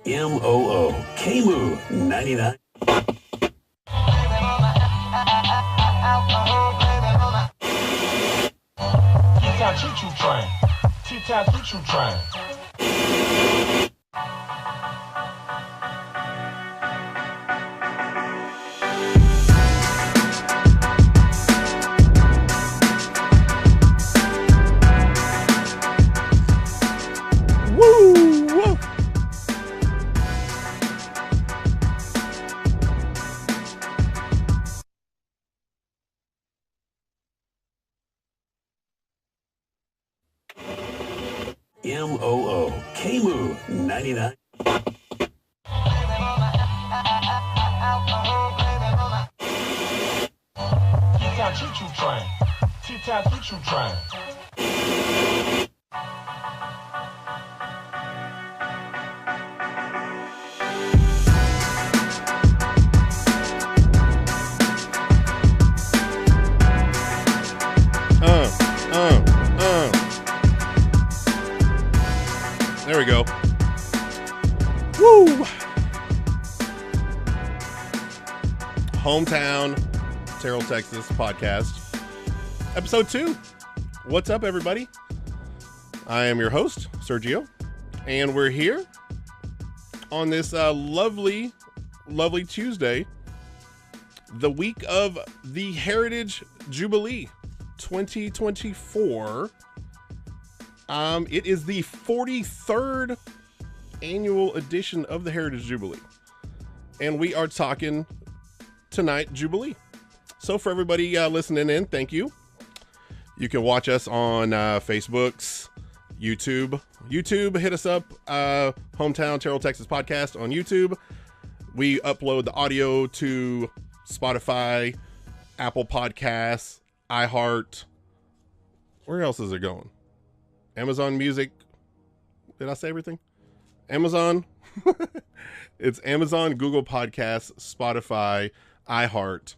MOO KMOO 99. T-Top choo-choo train. T-Top choo-choo train. Woo! Woo! MOO KMOO 99. T-Top choo-choo train. T-Top choo-choo train. There we go. Woo! Hometown, Terrell, Texas podcast, episode 2. What's up, everybody? I am your host, Sergio, and we're here on this lovely Tuesday, the week of the Heritage Jubilee 2024. It is the 43rd annual edition of the Heritage Jubilee, and we are talking tonight Jubilee. So for everybody listening in, thank you. You can watch us on Facebook's YouTube. Hit us up, Hometown Terrell, Texas podcast on YouTube. We upload the audio to Spotify, Apple Podcasts, iHeart. Where else is it going? Amazon Music. Did I say everything? Amazon. It's Amazon, Google Podcasts, Spotify, iHeart,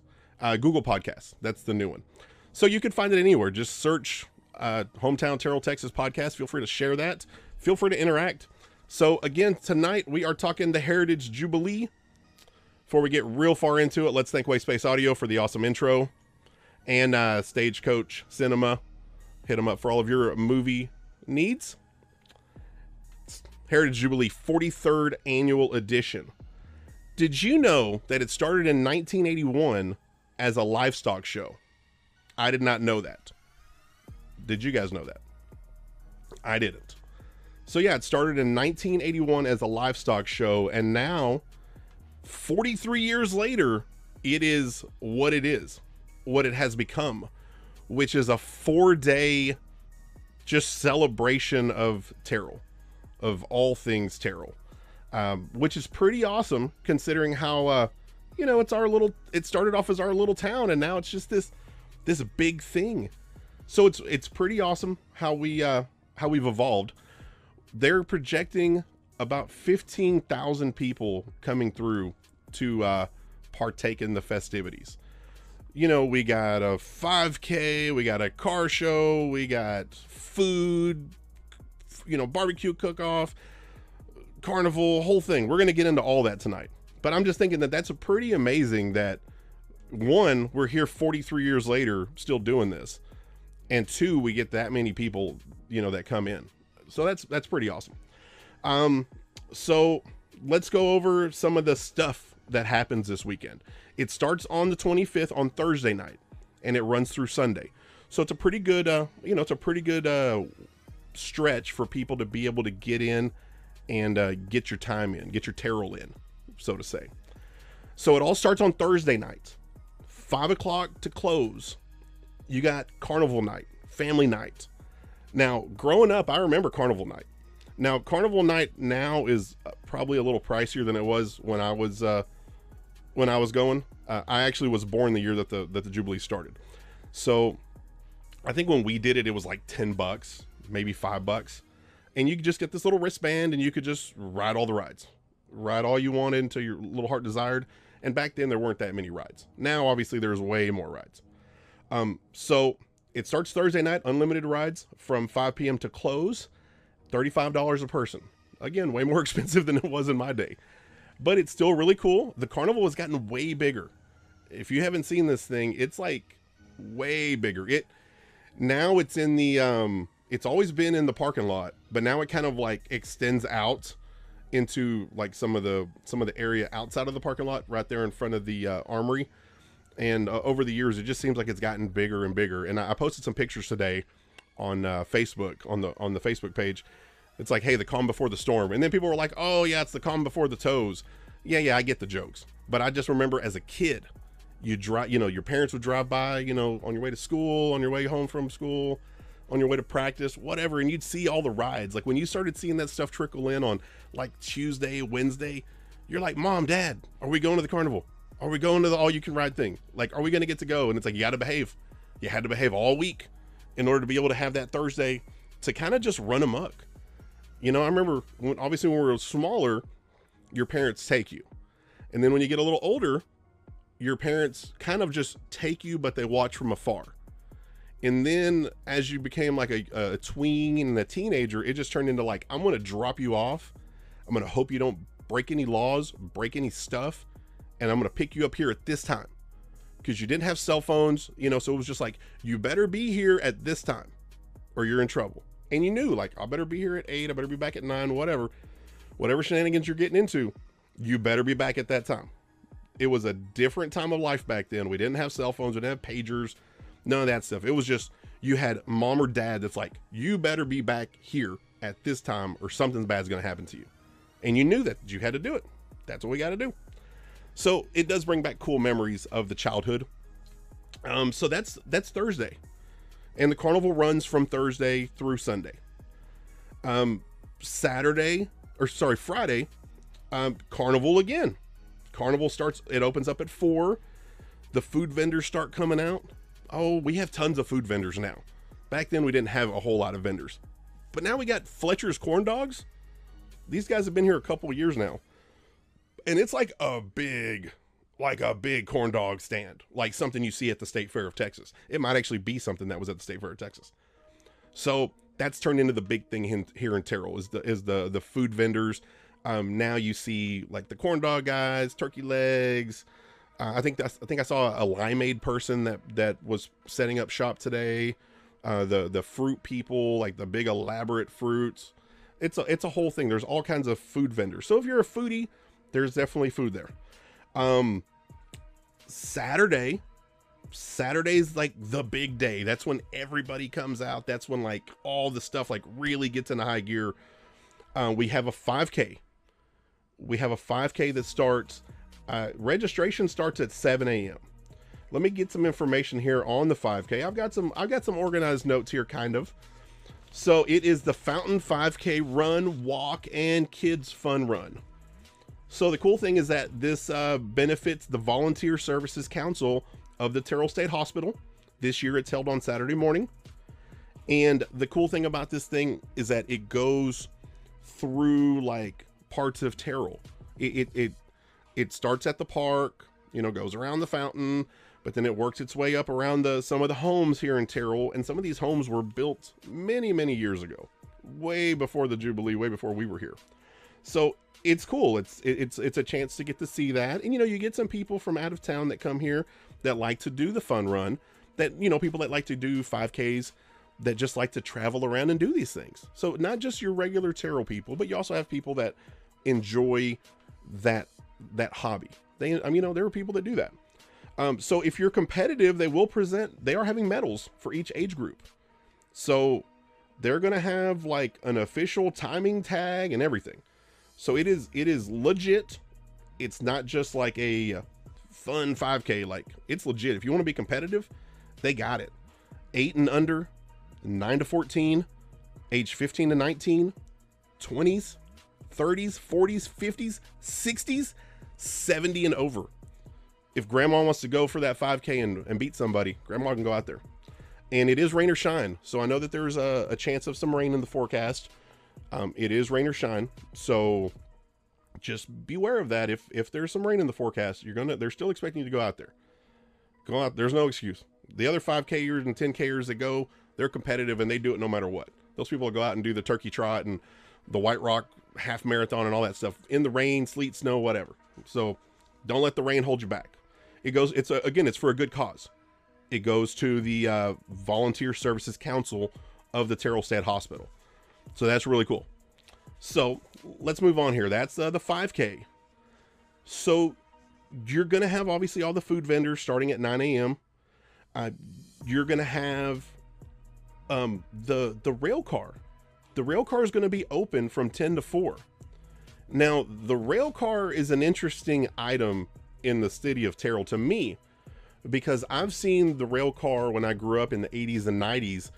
Google Podcasts. That's the new one. So you can find it anywhere. Just search Hometown Terrell, Texas podcast. Feel free to share that. Feel free to interact. So again, tonight we are talking the Heritage Jubilee. Before we get real far into it, let's thank Wayspace Audio for the awesome intro, and Stagecoach Cinema. Hit them up for all of your movie needs. Heritage Jubilee 43rd annual edition. Did you know that it started in 1981 as a livestock show? I did not know that. Did you guys know that? I didn't. So yeah, it started in 1981 as a livestock show, and now 43 years later, it is what it is, what it has become, which is a 4-day just celebration of Terrell, of all things Terrell, which is pretty awesome considering how, it started off as our little town, and now it's just this big thing. So it's pretty awesome how we've evolved. They're projecting about 15,000 people coming through to partake in the festivities. You know, we got a 5K, we got a car show, we got food, barbecue cook-off, carnival, whole thing. We're going to get into all that tonight. But I'm just thinking that that's a pretty amazing that, one, we're here 43 years later still doing this, and two, we get that many people, that come in. So that's pretty awesome. So let's go over some of the stuff that happens this weekend. It starts on the 25th on Thursday night, and it runs through Sunday. So it's a pretty good, stretch for people to be able to get in and get your time in, get your Terrell in, so to say. So it all starts on Thursday night, 5 o'clock to close. You got carnival night, family night. Now, growing up, I remember carnival night. Now, carnival night now is probably a little pricier than it was when I was going. I actually was born the year that the Jubilee started. So I think when we did it, it was like $10, maybe $5. And you could just get this little wristband and you could just ride all the rides. Ride all you wanted until your little heart desired. And back then there weren't that many rides. Now, obviously, there's way more rides. So it starts Thursday night, unlimited rides from 5 p.m. to close, $35 a person. Again, way more expensive than it was in my day, but it's still really cool. The carnival has gotten way bigger. If you haven't seen this thing, it's like way bigger. Now it's in the, it's always been in the parking lot, but now it kind of like extends out into like some of the area outside of the parking lot right there in front of the armory. And over the years, it just seems like it's gotten bigger and bigger. And I posted some pictures today on Facebook, on the Facebook page. It's like, hey, the calm before the storm. And then people were like, oh yeah, it's the calm before the toes. Yeah, I get the jokes. But I just remember as a kid, your parents would drive by, on your way to school, on your way home from school, on your way to practice, whatever, and you'd see all the rides. Like when you started seeing that stuff trickle in on like Tuesday, Wednesday, you're like, Mom, Dad, are we going to the carnival? Are we going to the all you can ride thing? Like, are we going to get to go? And it's like, you got to behave. You had to behave all week in order to be able to have that Thursday to kind of just run amok. I remember when we were smaller, your parents take you. And then when you get a little older, your parents kind of just take you, but they watch from afar. And then as you became like a tween and a teenager, it just turned into like, I'm going to drop you off. I'm going to hope you don't break any laws, break any stuff. And I'm going to pick you up here at this time because you didn't have cell phones, so it was just like, you better be here at this time or you're in trouble. And you knew like, I better be here at 8. I better be back at 9, whatever shenanigans you're getting into, you better be back at that time. It was a different time of life back then. We didn't have cell phones. We didn't have pagers, none of that stuff. It was just, you had mom or dad that's like, you better be back here at this time or something bad's going to happen to you. And you knew that you had to do it. That's what we got to do. So it does bring back cool memories of the childhood. So that's Thursday, and the carnival runs from Thursday through Sunday. Friday, carnival again. Carnival it opens up at 4. The food vendors start coming out. Oh, we have tons of food vendors now. Back then we didn't have a whole lot of vendors, but now we got Fletcher's corn dogs. These guys have been here a couple of years now. And it's like a big corn dog stand, like something you see at the State Fair of Texas. It might actually be something that was at the State Fair of Texas. So that's turned into the big thing here in Terrell is the food vendors. Now you see like the corn dog guys, turkey legs. I think I saw a limeade person that was setting up shop today. The fruit people, like the big elaborate fruits. It's a whole thing. There's all kinds of food vendors. So if you're a foodie, there's definitely food there. Saturday's like the big day. That's when everybody comes out. That's when like all the stuff like really gets into high gear. We have a 5K. That starts, registration starts at 7 a.m. Let me get some information here on the 5K. I've got some organized notes here, kind of. So it is the Fountain 5K run, walk, and kids fun run. So the cool thing is that this benefits the Volunteer Services Council of the Terrell State Hospital. This year it's held on Saturday morning. And the cool thing about this thing is that it goes through like parts of Terrell. It starts at the park, goes around the fountain, but then it works its way up around some of the homes here in Terrell. And some of these homes were built many, many years ago, way before the Jubilee, way before we were here. So it's cool. It's a chance to get to see that. And, you get some people from out of town that come here that like to do the fun run, that, people that like to do 5Ks, that just like to travel around and do these things. So not just your regular Terrell people, but you also have people that enjoy that hobby. There are people that do that. So if you're competitive, they are having medals for each age group. So they're going to have like an official timing tag and everything. So it is legit. It's not just like a fun 5K. Like, it's legit. If you want to be competitive, they got it. 8 and under, 9 to 14, age 15 to 19, 20s, 30s, 40s, 50s, 60s, 70 and over. If grandma wants to go for that 5K and beat somebody, grandma can go out there. And it is rain or shine. So I know that there's a chance of some rain in the forecast. It is rain or shine. So just beware of that. If there's some rain in the forecast, they're still expecting you to go out there. Go out. There's no excuse. The other 5Kers and 10Kers that go, they're competitive and they do it no matter what. Those people will go out and do the turkey trot and the White Rock half marathon and all that stuff in the rain, sleet, snow, whatever. So don't let the rain hold you back. It's for a good cause. It goes to the Volunteer Services Council of the Terrell State Hospital. So that's really cool. So let's move on here. That's the 5K. So you're going to have obviously all the food vendors starting at 9 a.m. You're going to have the rail car. The rail car is going to be open from 10 to 4. Now, the rail car is an interesting item in the city of Terrell to me, because I've seen the rail car when I grew up in the 80s and 90s,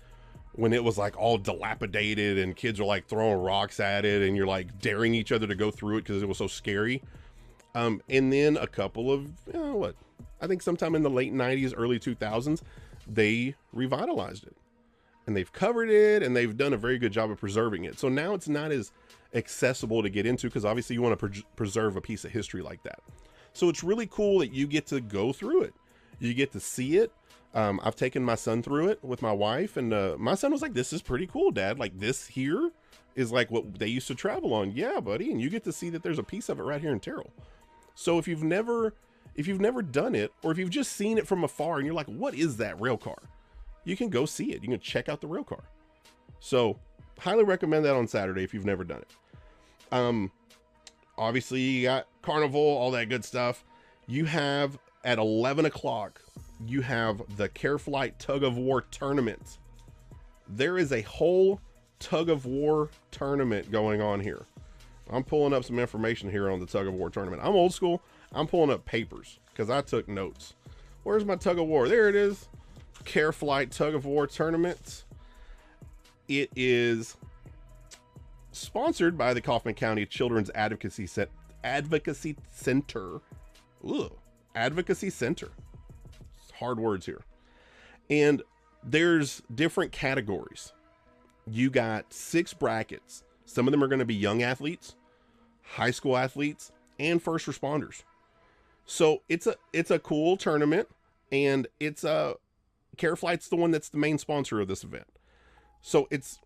when it was like all dilapidated and kids are like throwing rocks at it and you're like daring each other to go through it because it was so scary. And then a couple of, I think sometime in the late 90s, early 2000s, they revitalized it. And they've covered it, and they've done a very good job of preserving it. So now it's not as accessible to get into, because obviously you want to preserve a piece of history like that. So it's really cool that you get to go through it. You get to see it. I've taken my son through it with my wife, and my son was like, "This is pretty cool, Dad. Like, this here is like what they used to travel on." Yeah, buddy. And you get to see that there's a piece of it right here in Terrell. So if you've never done it, or if you've just seen it from afar and you're like, "What is that rail car?" You can go see it. You can check out the rail car. So highly recommend that on Saturday if you've never done it. Obviously you got carnival, all that good stuff. You have at 11 o'clock, you have the Care Flight Tug of War tournament. There is a whole tug of war tournament going on here. I'm pulling up some information here on the tug of war tournament. I'm old school. I'm pulling up papers because I took notes. Where's my tug of war? There it is. Care Flight Tug of War tournament. It is sponsored by the Kaufman County Children's Advocacy Center. Ooh, Advocacy Center. Hard words here. And there's different categories. You got 6 brackets. Some of them are going to be young athletes, high school athletes, and first responders. So it's a cool tournament, and it's Care Flight's the one that's the main sponsor of this event. So it's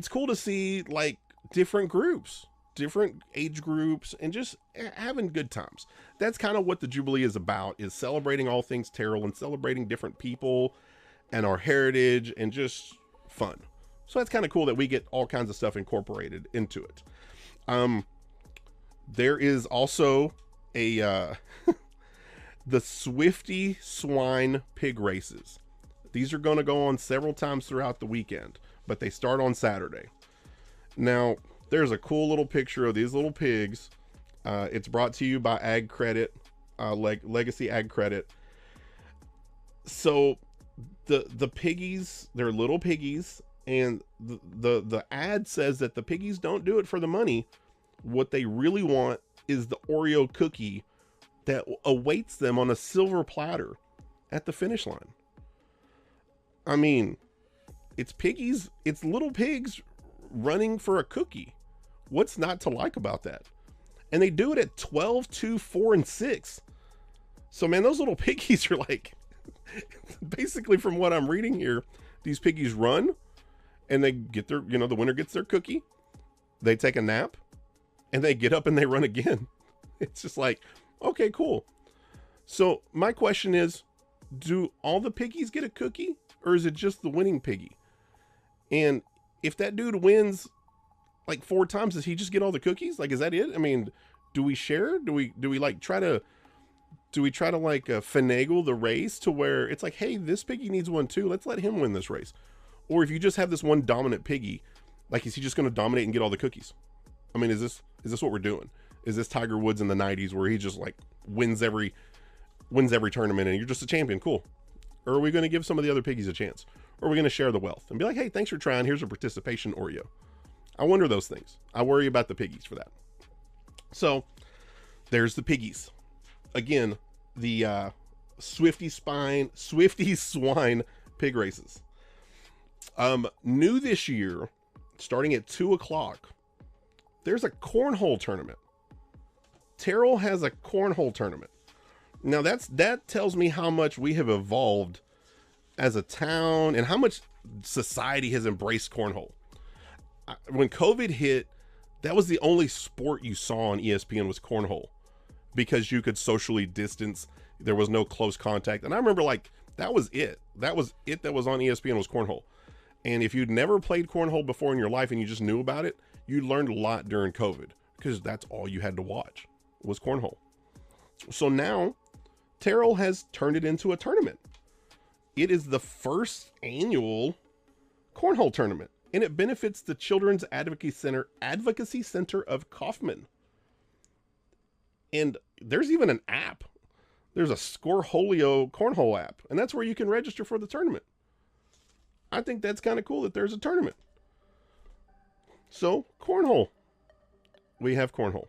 cool to see like different groups, different age groups, and just having good times. That's kind of what the Jubilee is about, is celebrating all things Terrell and celebrating different people and our heritage and just fun. So that's kind of cool that we get all kinds of stuff incorporated into it. There is also a the Swifty Swine Pig Races. These are going to go on several times throughout the weekend, but they start on Saturday. Now, there's a cool little picture of these little pigs. It's brought to you by Ag Credit, Legacy Ag Credit. So the piggies, they're little piggies, and the ad says that the piggies don't do it for the money. What they really want is the Oreo cookie that awaits them on a silver platter at the finish line. I mean, it's piggies, it's little pigs running for a cookie. What's not to like about that? And they do it at 12, 2, 4, and 6. So man, those little piggies are like, basically from what I'm reading here, these piggies run and they get their, the winner gets their cookie. They take a nap and they get up and they run again. It's just like, okay, cool. So my question is, do all the piggies get a cookie, or is it just the winning piggy? And if that dude wins like 4 times, does he just get all the cookies? Like, is that it? I mean, do we share? Do we like try to like finagle the race to where it's like, hey, this piggy needs one too. Let's let him win this race. Or if you just have this one dominant piggy, like, is he just going to dominate and get all the cookies? I mean, is this what we're doing? Is this Tiger Woods in the 90s where he just like wins every tournament and you're just a champion? Cool. Or are we going to give some of the other piggies a chance? Or are we going to share the wealth and be like, hey, thanks for trying. Here's a participation Oreo. I wonder those things. I worry about the piggies for that. So there's the piggies. Again, the Swifty Swine Pig Races. New this year, starting at 2 o'clock, there's a cornhole tournament. Terrell has a cornhole tournament. Now that tells me how much we have evolved as a town and how much society has embraced cornhole. When COVID hit, That was the only sport you saw on ESPN was cornhole, because you could socially distance. There was no close contact. And I remember, like, that was it. That was on ESPN was cornhole. And if you'd never played cornhole before in your life and you just knew about it, you learned a lot during COVID, because that's all you had to watch was cornhole. So now Terrell has turned it into a tournament. It is the first annual cornhole tournament, and it benefits the Children's Advocacy Center of Kaufman. And there's even an app. There's a Scoreholio cornhole app, and that's where you can register for the tournament. I think that's kind of cool that there's a tournament. So, cornhole. We have cornhole.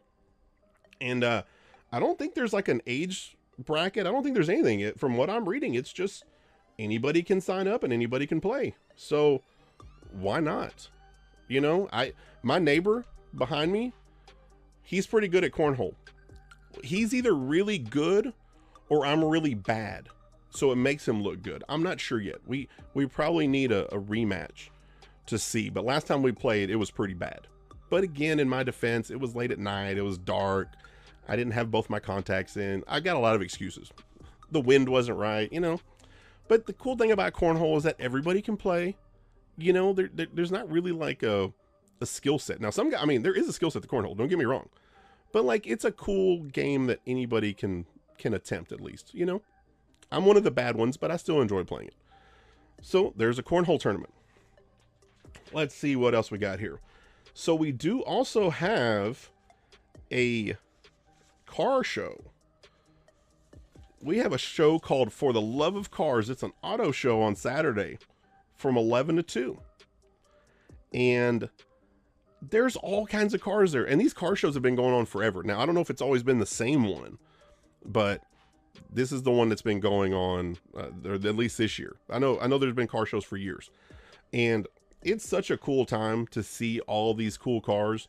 And I don't think there's like an age bracket. I don't think there's anything. From what I'm reading, it's just anybody can sign up and anybody can play. So, why not? You know, my neighbor behind me, he's pretty good at cornhole. He's either really good or I'm really bad, so it makes him look good. I'm not sure yet. We probably need a rematch to see, but last time we played, it was pretty bad. But again, in my defense, it was late at night, it was dark, I didn't have both my contacts in. I got a lot of excuses. The wind wasn't right, you know. But the cool thing about cornhole is that everybody can play. You know, there's not really like a skill set. Now, some guy, I mean, there is a skill set to cornhole, don't get me wrong. But like, it's a cool game that anybody can attempt, at least, you know. I'm one of the bad ones, but I still enjoy playing it. So there's a cornhole tournament. Let's see what else we got here. So we do also have a car show. We have a show called For the Love of Cars. It's an auto show on Saturday from 11 to 2. And there's all kinds of cars there. And these car shows have been going on forever. Now, I don't know if it's always been the same one, but this is the one that's been going on, or at least this year. I know there's been car shows for years. And it's such a cool time to see all these cool cars,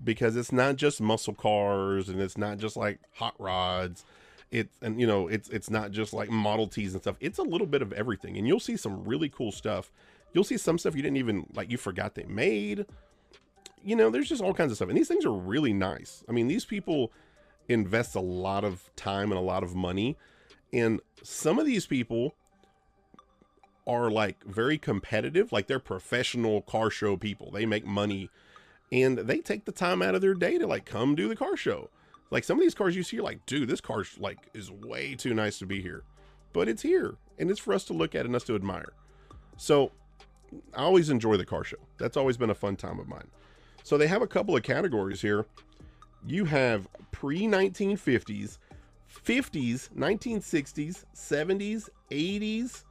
because it's not just muscle cars and it's not just like hot rods. It's not just like Model Ts and stuff. It's a little bit of everything, and you'll see some really cool stuff. You'll see some stuff you didn't even, like, you forgot they made. You know, there's just all kinds of stuff, and these things are really nice. I mean, these people invest a lot of time and a lot of money, and some of these people are like very competitive. Like, they're professional car show people. They make money, and they take the time out of their day to like come do the car show. Like, some of these cars you see, you're like, dude, this car like is way too nice to be here, but it's here, and it's for us to look at and us to admire. So I always enjoy the car show. That's always been a fun time of mine. So they have a couple of categories here. You have pre-1950s, 50s, 1960s, 70s, 80s,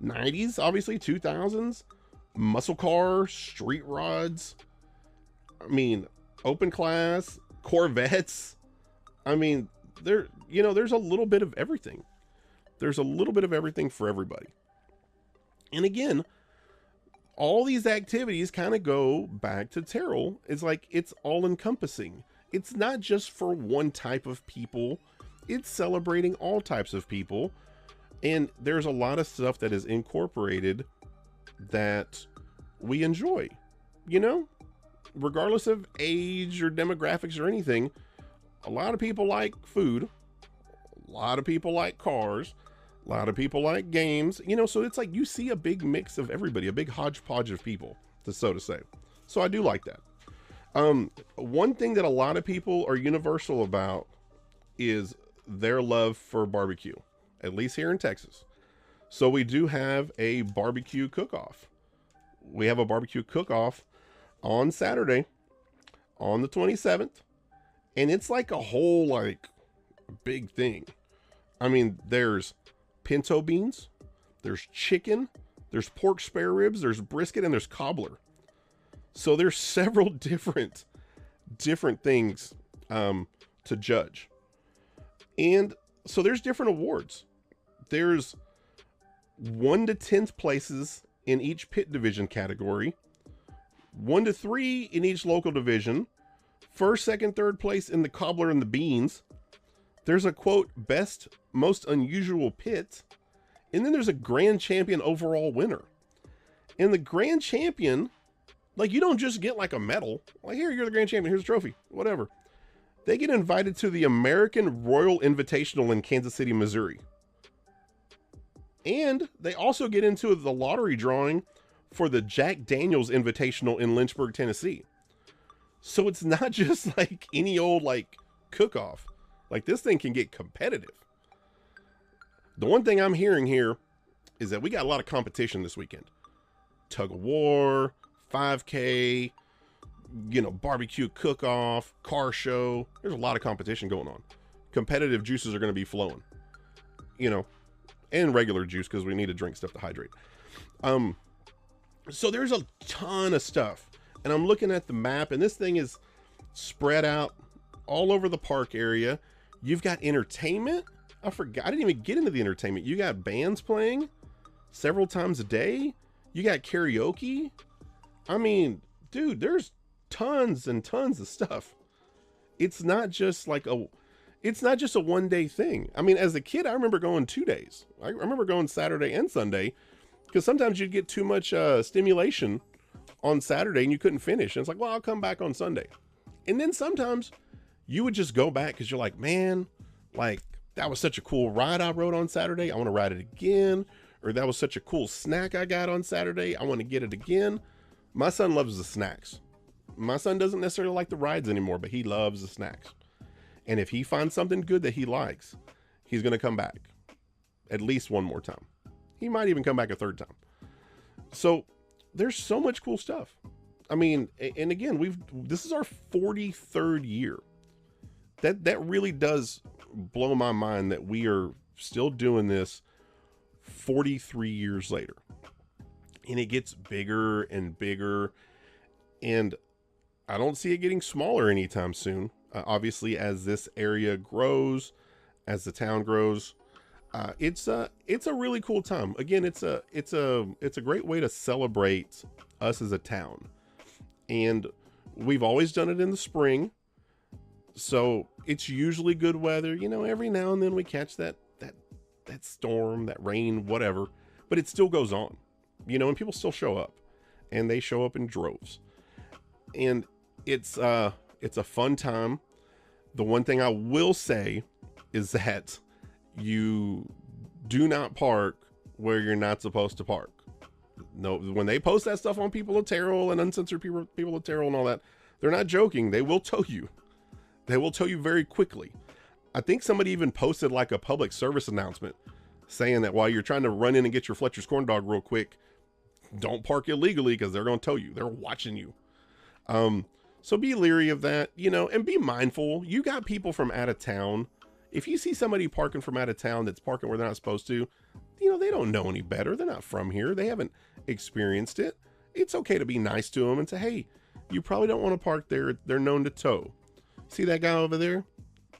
90s, obviously 2000s, muscle cars, street rods. I mean, open class, Corvettes. I mean, there's a little bit of everything. There's a little bit of everything for everybody. And again, all these activities kind of go back to Terrell. It's like, it's all encompassing. It's not just for one type of people. It's celebrating all types of people. And there's a lot of stuff that is incorporated that we enjoy, you know, regardless of age or demographics or anything. A lot of people like food. A lot of people like cars. A lot of people like games, you know, so it's like you see a big mix of everybody, a big hodgepodge of people, so to say. So I do like that. One thing that a lot of people are universal about is their love for barbecue, at least here in Texas. So we do have a barbecue cook-off. We have a barbecue cook-off on Saturday, on the 27th, and it's like a whole, like, big thing. I mean, there's pinto beans, there's chicken, there's pork spare ribs, there's brisket, and there's cobbler. So there's several different things to judge. And so there's different awards. There's 1 to 10th places in each pit division category, 1 to 3 in each local division, 1st, 2nd, 3rd place in the cobbler and the beans. There's a, quote, best, most unusual pit. And then there's a grand champion overall winner. And the grand champion, Like, you don't just get like a medal. Like, here, you're the grand champion. Here's a trophy. Whatever. They get invited to the American Royal Invitational in Kansas City, Missouri. And they also get into the lottery drawing for the Jack Daniels Invitational in Lynchburg, Tennessee. So it's not just like any old like cook-off. Like, this thing can get competitive. The one thing I'm hearing here is that we got a lot of competition this weekend. Tug of war, 5K, you know, barbecue cook-off, car show. There's a lot of competition going on. Competitive juices are going to be flowing, you know, and regular juice because we need to drink stuff to hydrate. So there's a ton of stuff, and I'm looking at the map, and this thing is spread out all over the park area. You've got entertainment. I forgot. I didn't even get into the entertainment. You got bands playing several times a day. You got karaoke. I mean, dude, there's tons and tons of stuff. It's not just like a 1-day thing. I mean, as a kid, I remember going 2 days. I remember going Saturday and Sunday, because sometimes you'd get too much stimulation on Saturday and you couldn't finish. And it's like, well, I'll come back on Sunday. And then sometimes you would just go back because you're like, man, like, that was such a cool ride I rode on Saturday. I want to ride it again. Or that was such a cool snack I got on Saturday. I want to get it again. My son loves the snacks. My son doesn't necessarily like the rides anymore, but he loves the snacks. And if he finds something good that he likes, he's going to come back at least one more time. He might even come back a third time. So there's so much cool stuff. I mean, and again, this is our 43rd year. That really does blow my mind that we are still doing this 43 years later. And it gets bigger and bigger, and I don't see it getting smaller anytime soon. Obviously, as this area grows, as the town grows, it's a really cool time. Again, it's a great way to celebrate us as a town, and we've always done it in the spring. So it's usually good weather. You know, every now and then we catch that storm, that rain, whatever, but it still goes on, you know, and people still show up, and they show up in droves, and it's a fun time. The one thing I will say is that you do not park where you're not supposed to park. No, when they post that stuff on People of Terrell and Uncensored People of Terrell and all that, they're not joking. They will tow you. They will tow you very quickly. I think somebody even posted like a public service announcement saying that while you're trying to run in and get your Fletcher's corn dog real quick, don't park illegally because they're going to tow you. They're watching you. So be leery of that, you know, and be mindful. You got people from out of town. If you see somebody parking from out of town that's parking where they're not supposed to, you know, they don't know any better. They're not from here. They haven't experienced it. It's okay to be nice to them and say, hey, you probably don't want to park there. They're known to tow. See that guy over there?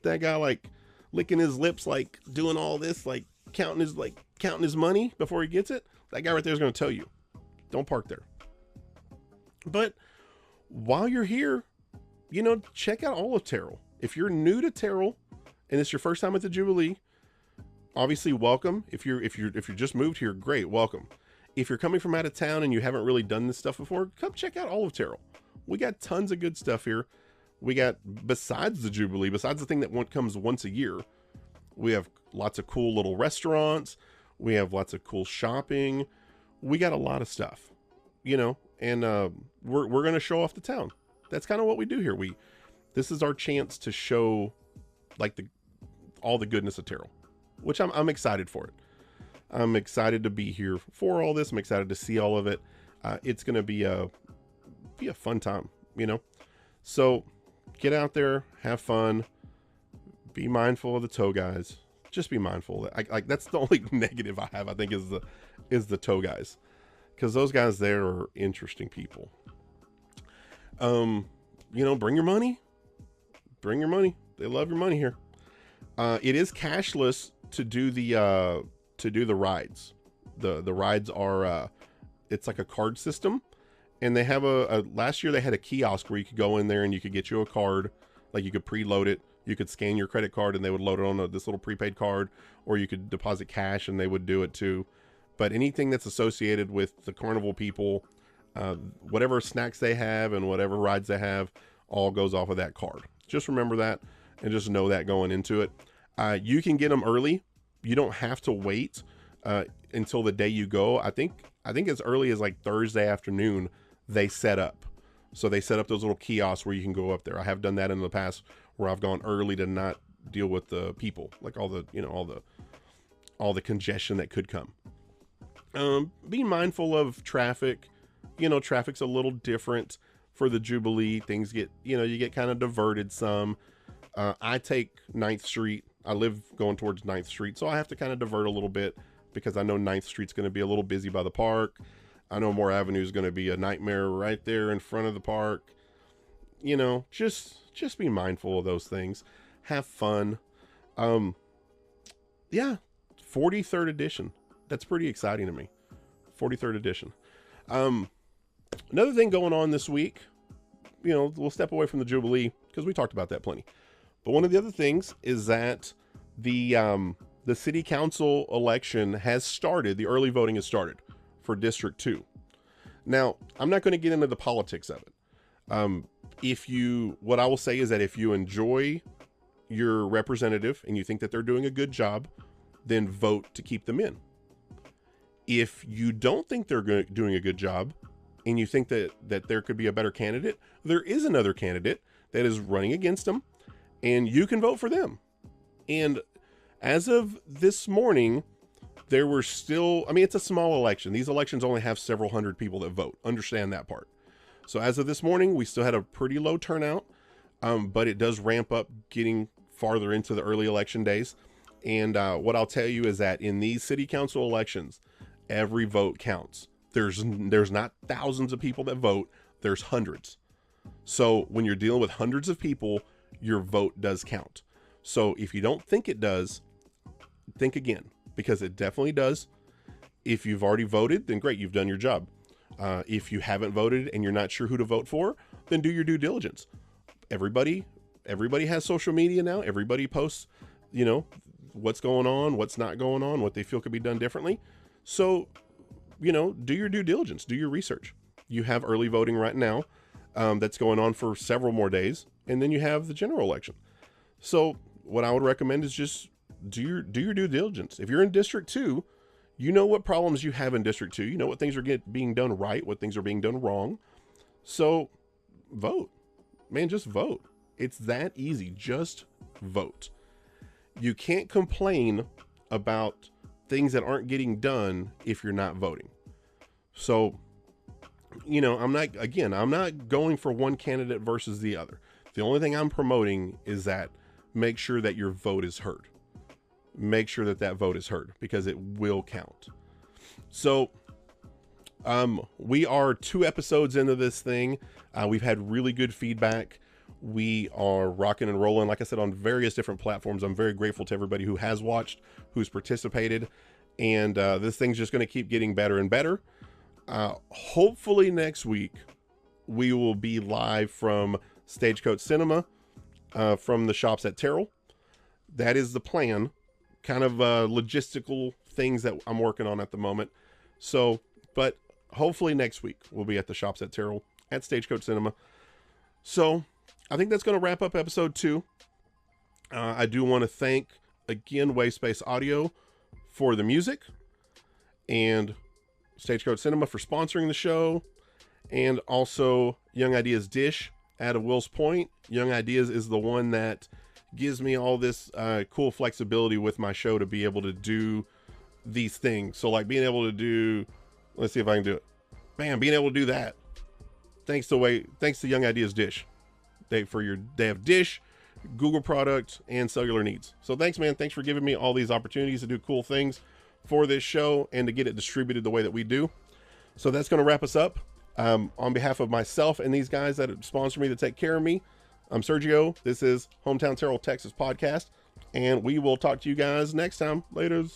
That guy like licking his lips, like doing all this, like counting his money before he gets it. That guy right there is going to tow you. Don't park there. But while you're here, you know, check out all of Terrell. If you're new to Terrell and it's your first time at the Jubilee, obviously welcome. If you're just moved here, great, welcome. If you're coming from out of town and you haven't really done this stuff before, come check out all of Terrell. We got tons of good stuff here. We got, besides the Jubilee, besides the thing that comes once a year, we have lots of cool little restaurants. We have lots of cool shopping. We got a lot of stuff, you know, and we're going to show off the town. That's kind of what we do here. This is our chance to show like all the goodness of Terrell, which I'm excited for it. I'm excited to be here for all this. I'm excited to see all of it. It's going to be a fun time, you know? So get out there, have fun, be mindful of the tow guys. Just be mindful. That's the only negative I have, I think, is the tow guys, because those guys there are interesting people. You know, bring your money. Bring your money. They love your money here. It is cashless to do the rides. The rides are it's like a card system, and they have last year they had a kiosk where you could go in there and you could get you a card, like you could preload it. You could scan your credit card and they would load it on this little prepaid card, or you could deposit cash and they would do it too. But anything that's associated with the carnival people, Whatever snacks they have and whatever rides they have all goes off of that card. Just remember that and just know that going into it. You can get them early. You don't have to wait until the day you go. I think as early as like Thursday afternoon, they set up. So they set up those little kiosks where you can go up there. I have done that in the past where I've gone early to not deal with the people, like all the congestion that could come. Be mindful of traffic. Traffic's a little different for the Jubilee. Things get, you get kind of diverted some. I take 9th Street. I live going towards 9th Street, so I have to kind of divert a little bit because I know 9th Street's going to be a little busy by the park. I know Moore Avenue is going to be a nightmare right there in front of the park. Just be mindful of those things. Have fun. Yeah, 43rd edition. That's pretty exciting to me. 43rd edition. Another thing going on this week, we'll step away from the Jubilee because we talked about that plenty. But one of the other things is that the city council election has started. The early voting has started for District 2. Now, I'm not going to get into the politics of it. What I will say is that if you enjoy your representative and you think that they're doing a good job, then vote to keep them in. If you don't think they're doing a good job and you think that there could be a better candidate, there is another candidate that is running against them and you can vote for them. And as of this morning, there were still, it's a small election. These elections only have several hundred people that vote. Understand that part. So as of this morning, we still had a pretty low turnout, but it does ramp up getting farther into the early election days. And what I'll tell you is that in these city council elections, every vote counts. There's not thousands of people that vote. There's hundreds. So when you're dealing with hundreds of people, your vote does count. So if you don't think it does, think again, because it definitely does. If you've already voted, then great, you've done your job. If you haven't voted and you're not sure who to vote for, then do your due diligence. Everybody has social media now. Everybody posts, what's going on, what's not going on, what they feel could be done differently. So, do your due diligence, do your research. You have early voting right now that's going on for several more days. And then you have the general election. So what I would recommend is just do your due diligence. If you're in District 2, you know what problems you have in District 2. You know what things are being done right, what things are being done wrong. So vote. Man, just vote. It's that easy. Just vote. You can't complain about things that aren't getting done if you're not voting. So, I'm not going for one candidate versus the other. The only thing I'm promoting is that make sure that your vote is heard. Make sure that vote is heard because it will count. So, we are 2 episodes into this thing. We've had really good feedback. We are rocking and rolling, like I said, on various different platforms. I'm very grateful to everybody who has watched, who's participated, and this thing's just going to keep getting better and better. Hopefully next week we will be live from Stagecoach Cinema, from the shops at Terrell. That is the plan. Kind of logistical things that I'm working on at the moment. So, but hopefully next week we'll be at the shops at Terrell at Stagecoach Cinema. So I think that's going to wrap up episode 2. I do want to thank again Wave Space Audio for the music and Stagecoach Cinema for sponsoring the show, and also Young Ideas Dish out of Wills Point. Young Ideas is the one that gives me all this cool flexibility with my show to be able to do these things. So like being able to do, let's see if I can do it. Bam, being able to do that. Thanks to Young Ideas Dish. They have Dish, Google product, and cellular needs. So thanks, man. Thanks for giving me all these opportunities to do cool things for this show and to get it distributed the way that we do. So that's going to wrap us up. On behalf of myself and these guys that sponsor me, to take care of me, I'm Sergio. This is Hometown Terrell, Texas podcast, and we will talk to you guys next time. Laters.